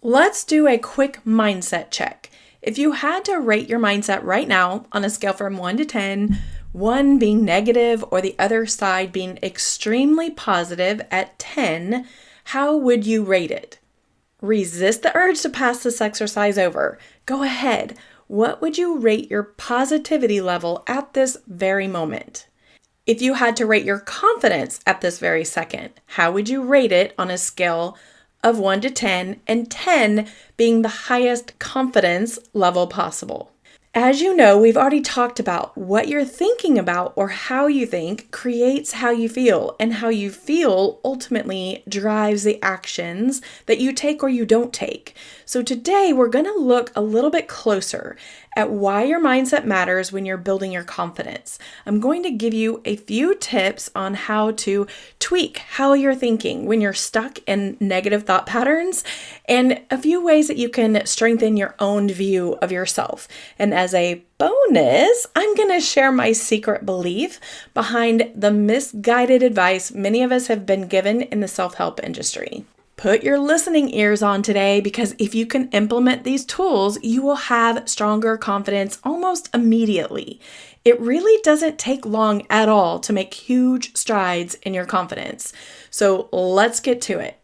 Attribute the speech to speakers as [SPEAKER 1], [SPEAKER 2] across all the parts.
[SPEAKER 1] Let's do a quick mindset check. If you had to rate your mindset right now on a scale from 1 to 10, 1 being negative or the other side being extremely positive at 10, how would you rate it? Resist the urge to pass this exercise over. Go ahead. What would you rate your positivity level at this very moment? If you had to rate your confidence at this very second, how would you rate it on a scale of 1 to 10, and 10 being the highest confidence level possible? As you know, we've already talked about what you're thinking about or how you think creates how you feel, and how you feel ultimately drives the actions that you take or you don't take. So today we're going to look a little bit closer at why your mindset matters when you're building your confidence. I'm going to give you a few tips on how to tweak how you're thinking when you're stuck in negative thought patterns, and a few ways that you can strengthen your own view of yourself. And as a bonus, I'm going to share my secret belief behind the misguided advice many of us have been given in the self-help industry. Put your listening ears on today, because if you can implement these tools, you will have stronger confidence almost immediately. It really doesn't take long at all to make huge strides in your confidence. So let's get to it.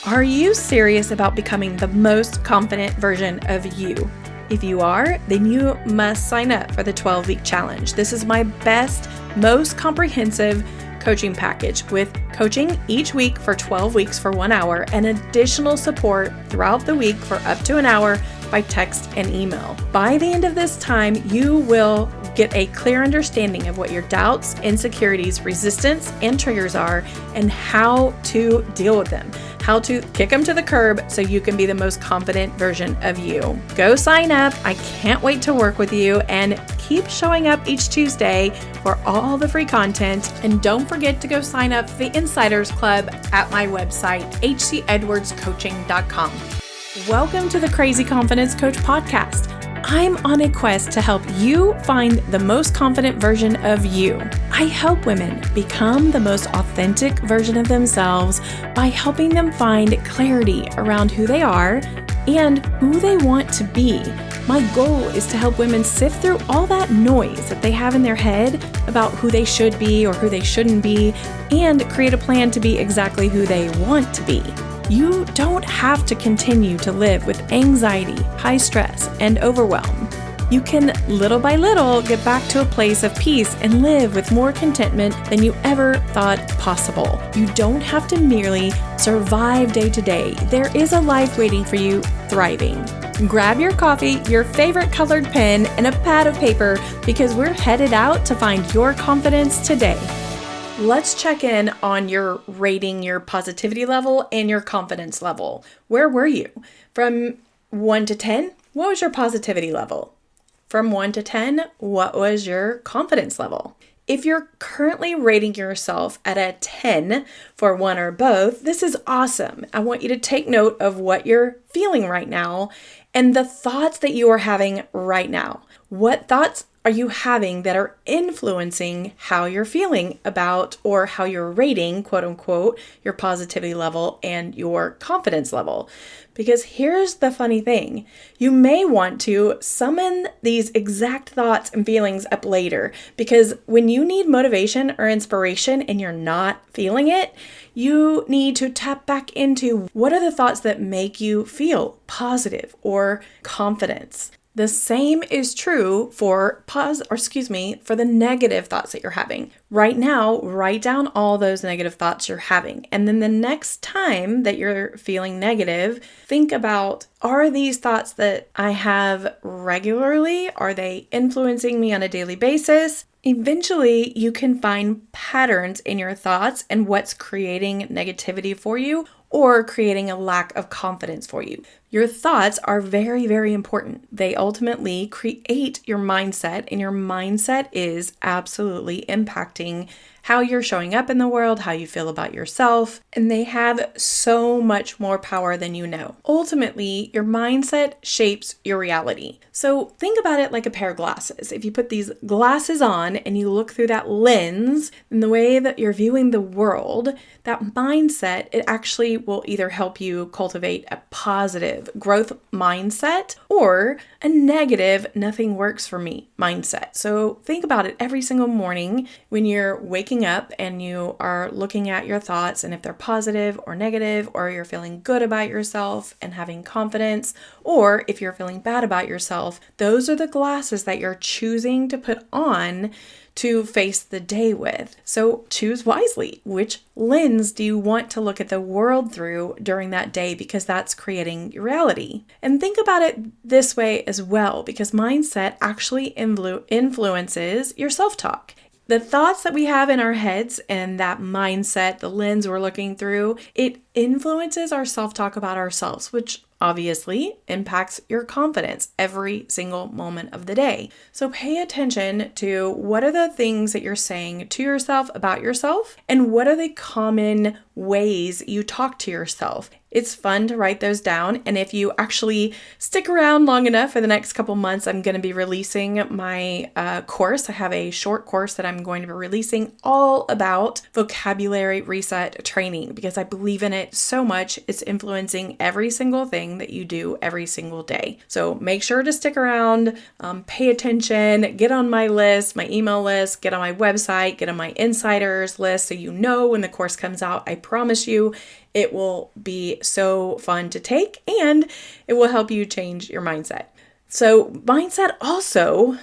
[SPEAKER 1] Are you serious about becoming the most confident version of you? If you are, then you must sign up for the 12-week challenge. This is my best, most comprehensive coaching package, with coaching each week for 12 weeks for 1 hour and additional support throughout the week for up to an hour by text and email. By the end of this time, you will get a clear understanding of what your doubts, insecurities, resistance, and triggers are, and how to deal with them, how to kick them to the curb so you can be the most confident version of you. Go sign up. I can't wait to work with you, and keep showing up each Tuesday for all the free content. And don't forget to go sign up for the Insiders Club at my website, hcedwardscoaching.com. Welcome to the Crazy Confidence Coach podcast. I'm on a quest to help you find the most confident version of you. I help women become the most authentic version of themselves by helping them find clarity around who they are and who they want to be. My goal is to help women sift through all that noise that they have in their head about who they should be or who they shouldn't be, and create a plan to be exactly who they want to be. You don't have to continue to live with anxiety, high stress, and overwhelm. You can, little by little, get back to a place of peace and live with more contentment than you ever thought possible. You don't have to merely survive day to day. There is a life waiting for you, thriving. Grab your coffee, your favorite colored pen, and a pad of paper, because we're headed out to find your confidence today. Let's check in on your rating, your positivity level, and your confidence level. Where were you? From 1 to 10, what was your positivity level? From 1 to 10, what was your confidence level? If you're currently rating yourself at a 10 for one or both, this is awesome. I want you to take note of what you're feeling right now and the thoughts that you are having right now. What thoughts are you having that are influencing how you're feeling about, or how you're rating, quote unquote, your positivity level and your confidence level? Because here's the funny thing. You may want to summon these exact thoughts and feelings up later, because when you need motivation or inspiration and you're not feeling it, you need to tap back into what are the thoughts that make you feel positive or confidence. The same is true for for the negative thoughts that you're having. Right now, write down all those negative thoughts you're having. And then the next time that you're feeling negative, think about, are these thoughts that I have regularly? Are they influencing me on a daily basis? Eventually, you can find patterns in your thoughts and what's creating negativity for you, or creating a lack of confidence for you. Your thoughts are very, very important. They ultimately create your mindset, and your mindset is absolutely impacting how you're showing up in the world, how you feel about yourself, and they have so much more power than you know. Ultimately, your mindset shapes your reality. So think about it like a pair of glasses. If you put these glasses on and you look through that lens, then the way that you're viewing the world, that mindset, it actually will either help you cultivate a positive growth mindset or a negative, nothing works for me mindset. So think about it every single morning when you're waking up and you are looking at your thoughts, and if they're positive or negative, or you're feeling good about yourself and having confidence, or if you're feeling bad about yourself, those are the glasses that you're choosing to put on to face the day with. So choose wisely. Which lens do you want to look at the world through during that day? Because that's creating your reality. And think about it this way as well, because mindset actually influences your self-talk. The thoughts that we have in our heads and that mindset, the lens we're looking through, it influences our self-talk about ourselves, which obviously impacts your confidence every single moment of the day. So pay attention to what are the things that you're saying to yourself about yourself, and what are the common ways you talk to yourself. It's fun to write those down. And if you actually stick around long enough for the next couple months, I'm going to be releasing my course. I have a short course that I'm going to be releasing all about vocabulary reset training, because I believe in it so much. It's influencing every single thing that you do every single day. So make sure to stick around, pay attention, get on my list, my email list, get on my website, get on my insiders list, so you know when the course comes out. I promise you, it will be so fun to take, and it will help you change your mindset. So mindset also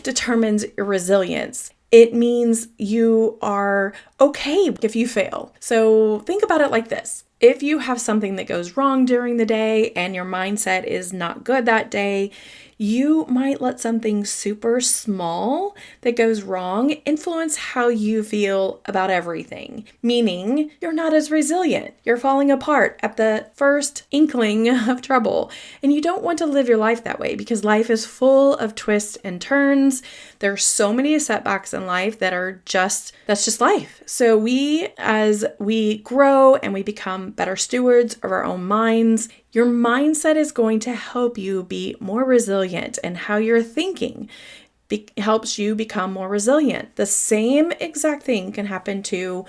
[SPEAKER 1] determines your resilience. It means you are okay if you fail. So think about it like this. If you have something that goes wrong during the day and your mindset is not good that day, you might let something super small that goes wrong influence how you feel about everything, meaning you're not as resilient. You're falling apart at the first inkling of trouble. And you don't want to live your life that way, because life is full of twists and turns. There's so many setbacks in life that's just life. So as we grow and we become better stewards of our own minds, your mindset is going to help you be more resilient, and how you're thinking helps you become more resilient. The same exact thing can happen to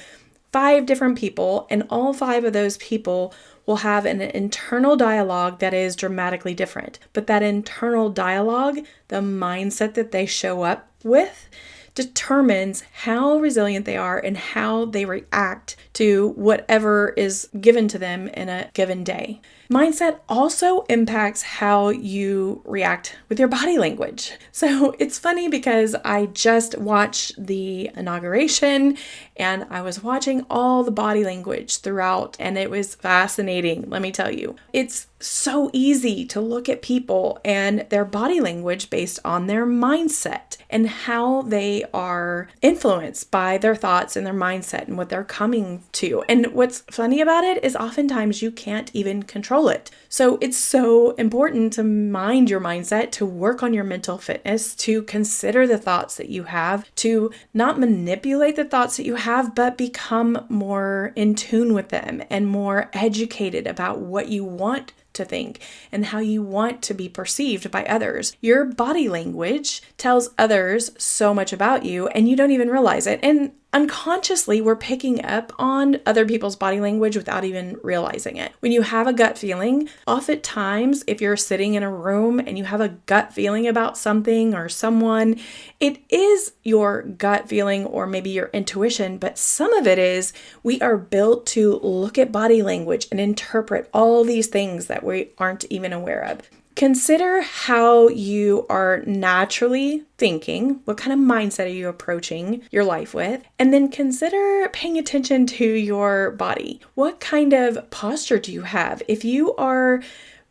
[SPEAKER 1] 5 different people, and all 5 of those people will have an internal dialogue that is dramatically different. But that internal dialogue, the mindset that they show up with, determines how resilient they are and how they react to whatever is given to them in a given day. Mindset also impacts how you react with your body language. So it's funny, because I just watched the inauguration and I was watching all the body language throughout, and it was fascinating, let me tell you. It's so easy to look at people and their body language based on their mindset and how they are influenced by their thoughts and their mindset and what they're coming to. And what's funny about it is oftentimes you can't even control it. So it's so important to mind your mindset, to work on your mental fitness, to consider the thoughts that you have, to not manipulate the thoughts that you have, but become more in tune with them and more educated about what you want to think and how you want to be perceived by others. Your body language tells others so much about you, and you don't even realize it. And unconsciously, we're picking up on other people's body language without even realizing it. When you have a gut feeling, oftentimes, if you're sitting in a room and you have a gut feeling about something or someone, it is your gut feeling or maybe your intuition, but some of it is we are built to look at body language and interpret all these things that we aren't even aware of. Consider how you are naturally thinking. What kind of mindset are you approaching your life with? And then consider paying attention to your body. What kind of posture do you have? If you are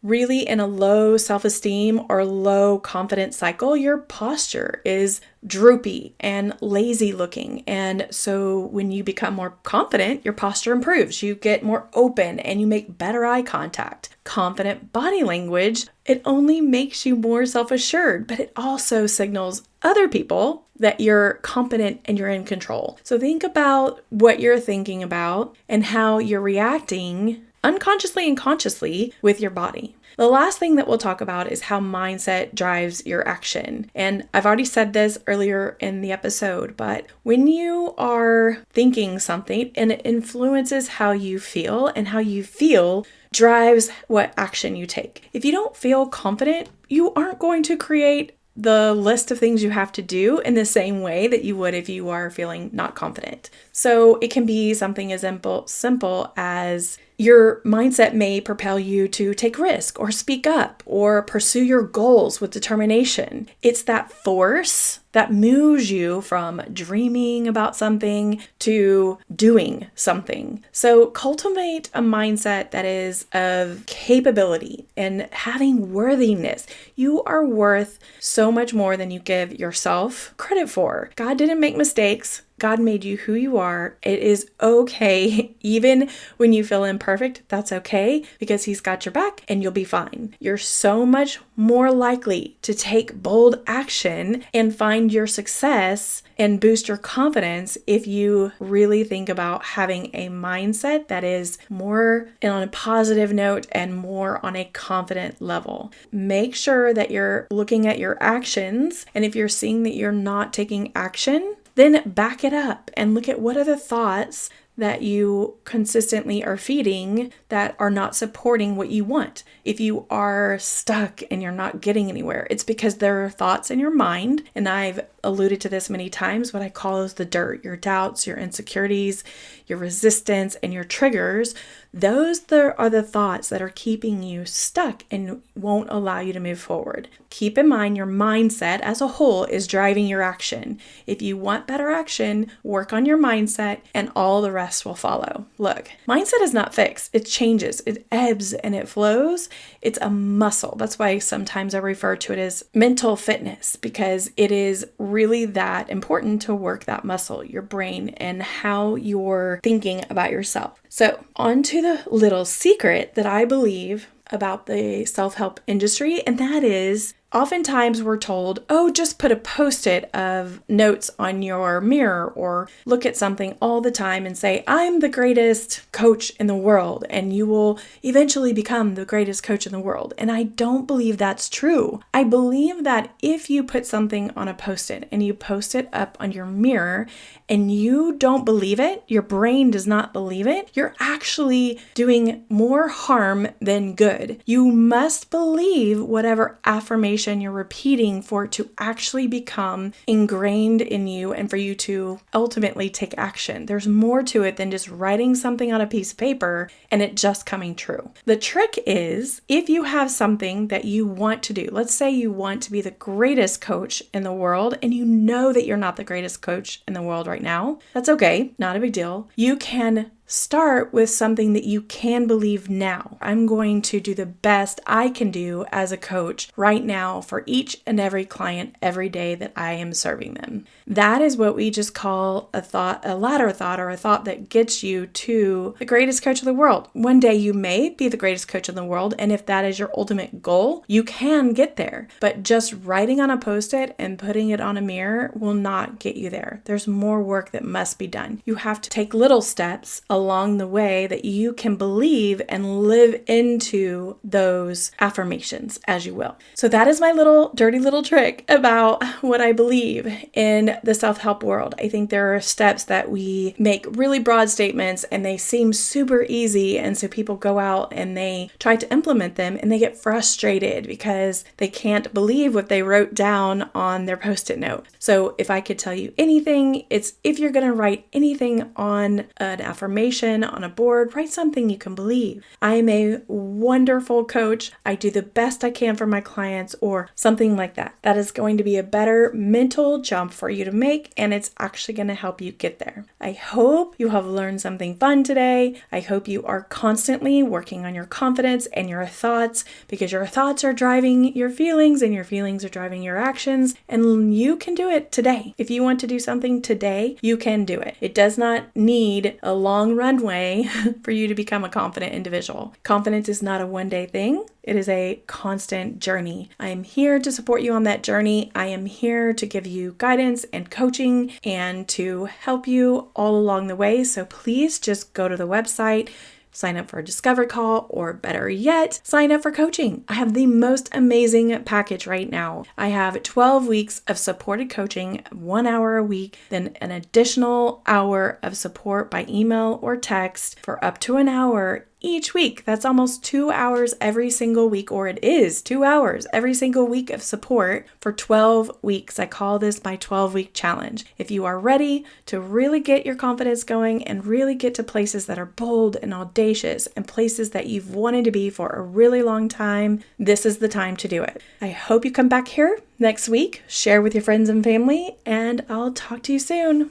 [SPEAKER 1] really in a low self-esteem or low confidence cycle, your posture is droopy and lazy looking. And so when you become more confident, your posture improves. You get more open and you make better eye contact. Confident body language, it only makes you more self-assured, but it also signals other people that you're competent and you're in control. So think about what you're thinking about and how you're reacting unconsciously and consciously with your body. The last thing that we'll talk about is how mindset drives your action. And I've already said this earlier in the episode, but when you are thinking something and it influences how you feel, and how you feel drives what action you take. If you don't feel confident, you aren't going to create the list of things you have to do in the same way that you would if you are feeling not confident. So it can be something as simple as your mindset may propel you to take risk or speak up or pursue your goals with determination. It's that force that moves you from dreaming about something to doing something. So cultivate a mindset that is of capability and having worthiness. You are worth so much more than you give yourself credit for. God didn't make mistakes. God made you who you are. It is okay. Even when you feel imperfect, that's okay, because He's got your back and you'll be fine. You're so much more likely to take bold action and find your success and boost your confidence if you really think about having a mindset that is more on a positive note and more on a confident level. Make sure that you're looking at your actions, and if you're seeing that you're not taking action, then back it up and look at what are the thoughts that you consistently are feeding that are not supporting what you want. If you are stuck and you're not getting anywhere, it's because there are thoughts in your mind, and I've alluded to this many times, what I call is the dirt, your doubts, your insecurities, your resistance, and your triggers. Those are the thoughts that are keeping you stuck and won't allow you to move forward. Keep in mind your mindset as a whole is driving your action. If you want better action, work on your mindset and all the rest will follow. Look, mindset is not fixed. It changes. It ebbs and it flows. It's a muscle. That's why sometimes I refer to it as mental fitness, because it is really that important to work that muscle, your brain, and how you're thinking about yourself. So on to the little secret that I believe about the self-help industry, and that is oftentimes we're told, oh, just put a Post-it of notes on your mirror or look at something all the time and say, I'm the greatest coach in the world, and you will eventually become the greatest coach in the world. And I don't believe that's true. I believe that if you put something on a Post-it and you post it up on your mirror and you don't believe it, your brain does not believe it, you're actually doing more harm than good. You must believe whatever affirmation you're repeating for it to actually become ingrained in you and for you to ultimately take action. There's more to it than just writing something on a piece of paper and it just coming true. The trick is, if you have something that you want to do, let's say you want to be the greatest coach in the world and you know that you're not the greatest coach in the world right now, that's okay, not a big deal. You can start with something that you can believe now. I'm going to do the best I can do as a coach right now for each and every client every day that I am serving them. That is what we just call a thought, a ladder thought, or a thought that gets you to the greatest coach in the world. One day you may be the greatest coach in the world, and if that is your ultimate goal, you can get there. But just writing on a Post-it and putting it on a mirror will not get you there. There's more work that must be done. You have to take little steps along the way that you can believe and live into those affirmations as you will. So that is my little dirty little trick about what I believe in the self-help world. I think there are steps that we make really broad statements and they seem super easy, and so people go out and they try to implement them and they get frustrated because they can't believe what they wrote down on their Post-it note. So if I could tell you anything, it's if you're going to write anything on an affirmation affirmation on a board, write something you can believe. I am a wonderful coach. I do the best I can for my clients, or something like that. That is going to be a better mental jump for you to make, and it's actually going to help you get there. I hope you have learned something fun today. I hope you are constantly working on your confidence and your thoughts, because your thoughts are driving your feelings and your feelings are driving your actions, and you can do it today. If you want to do something today, you can do it. It does not need a long runway for you to become a confident individual. Confidence is not a one-day thing. It is a constant journey. I am here to support you on that journey. I am here to give you guidance and coaching and to help you all along the way. So please just go to the website, sign up for a discovery call, or better yet, sign up for coaching. I have the most amazing package right now. I have 12 weeks of supported coaching, 1 hour a week, then an additional hour of support by email or text for up to an hour each week. That's almost 2 hours every single week, or it is 2 hours every single week of support for 12 weeks. I call this my 12-week challenge. If you are ready to really get your confidence going and really get to places that are bold and audacious and places that you've wanted to be for a really long time, this is the time to do it. I hope you come back here next week, share with your friends and family, and I'll talk to you soon.